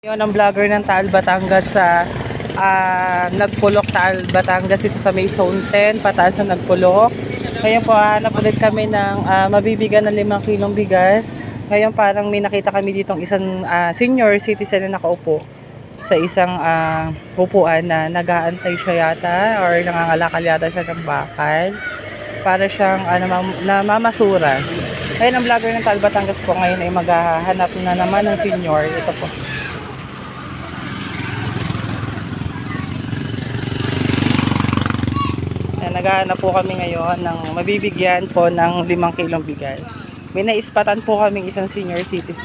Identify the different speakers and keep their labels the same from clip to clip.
Speaker 1: Yun ang vlogger ng Taal, Batangas sa Nagpulok, Taal, Batangas. Ito sa may zone 10, pataas na Nagpulok. Ngayon po, hanap ulit kami ng mabibigyan ng 5 kilong bigas. Ngayon parang may nakita kami ditong isang senior citizen na nakaupo sa isang upuan na nag-aantay siya yata or nangangalakal yata siya ng bakal para siyang namamasura. Ngayon ang vlogger ng Taal, Batangas po ngayon ay maghahanap na naman ng senior. Ito po. Naghahanap po kami ngayon ng mabibigyan po ng 5 kilong bigas. May naispatan po kaming isang senior citizen.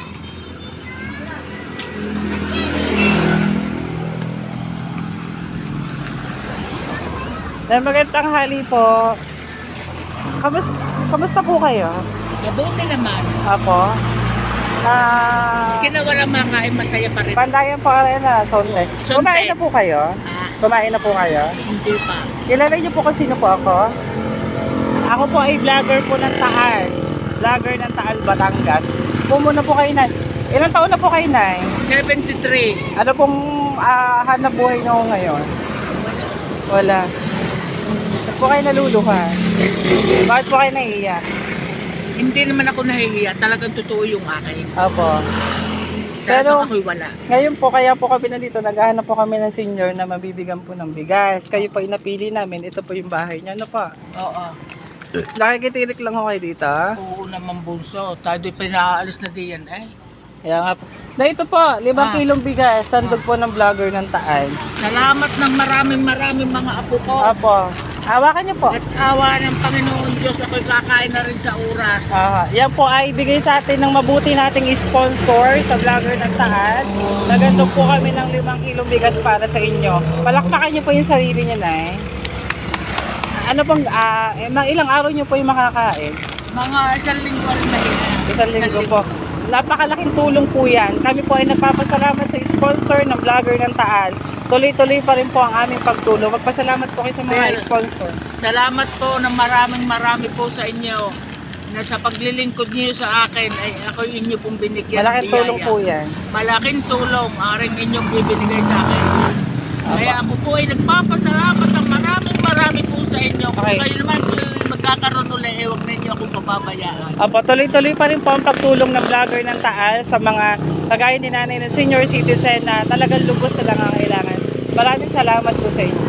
Speaker 1: Magandang hali po. Kamusta po kayo?
Speaker 2: Mabuti naman.
Speaker 1: Apo.
Speaker 2: Kinawalang makain, masaya pa rin.
Speaker 1: Pandayan po rin na sonte.
Speaker 2: Sonte.
Speaker 1: Kumain na po kayo? Kumain na po kayo?
Speaker 2: Hindi pa.
Speaker 1: Kilala niyo po kung sino po ako? Ako po ay vlogger po ng Taal. Vlogger ng Taal, Batangas. Muna po kayo, Nay. Ilang taon na po kayo, Nay?
Speaker 2: 73.
Speaker 1: Ano pong hanap buhay niyo ngayon? Wala. Bakit po kayo naluluha? Bakit po kayo naiiyak?
Speaker 2: Hindi naman ako nahihiya. Talagang totoo yung akin.
Speaker 1: Opo.
Speaker 2: Pero
Speaker 1: Pero
Speaker 2: ako'y wala.
Speaker 1: ngayon po, kaya po kami nandito, naghahanap po kami ng senior na mabibigyan po ng bigas. Kayo po inapili namin, ito po yung bahay niya. Ano pa?
Speaker 2: Oo.
Speaker 1: Nakikitirik lang ako kayo dito.
Speaker 2: Oo naman bunso. Tayo pinaalis na diyan eh.
Speaker 1: Kaya nga po. Na ito po, 5 kilong bigas, sandog po ng vlogger ng Taal.
Speaker 2: Salamat ng maraming mga apo ko.
Speaker 1: Apo, hawakan niyo po.
Speaker 2: At awa ng Panginoon Diyos, ako'y kakain na rin sa oras.
Speaker 1: Yan po ay ibigay sa atin ng mabuti nating sponsor sa vlogger ng Taal. Nagandog po kami ng 5 kilong bigas para sa inyo. Palakpakan niyo po yung sarili niyo, Nay. Ano pong, ilang araw niyo po yung makakain?
Speaker 2: Mga 1 linggo rin mahina.
Speaker 1: 1 linggo po. Napakalaking tulong po yan. Kami po ay nagpapasalamat sa sponsor ng vlogger ng Taal. Tuloy-tuloy pa rin po ang aming pagtulong. Magpasalamat po kayo sa mga sponsor.
Speaker 2: Salamat po ng marami po sa inyo na sa paglilingkod niyo sa akin ay ako inyo pong binigyan.
Speaker 1: Malaking tulong po yan.
Speaker 2: Malaking tulong ang aring inyong bibinigay sa akin. Kaya ako po ay nagpapasalamat ng marami po sa inyo. Kung
Speaker 1: Okay.
Speaker 2: kayo naman magkakaroon ulit, huwag ninyo akong pababayaan.
Speaker 1: Apo, tuloy-tuloy pa rin po ang pagtulong ng vlogger ng Taal sa mga kagaya ni nanay ng senior citizen na talagang lubos na lang ang kailangan. Maraming salamat po sa inyo.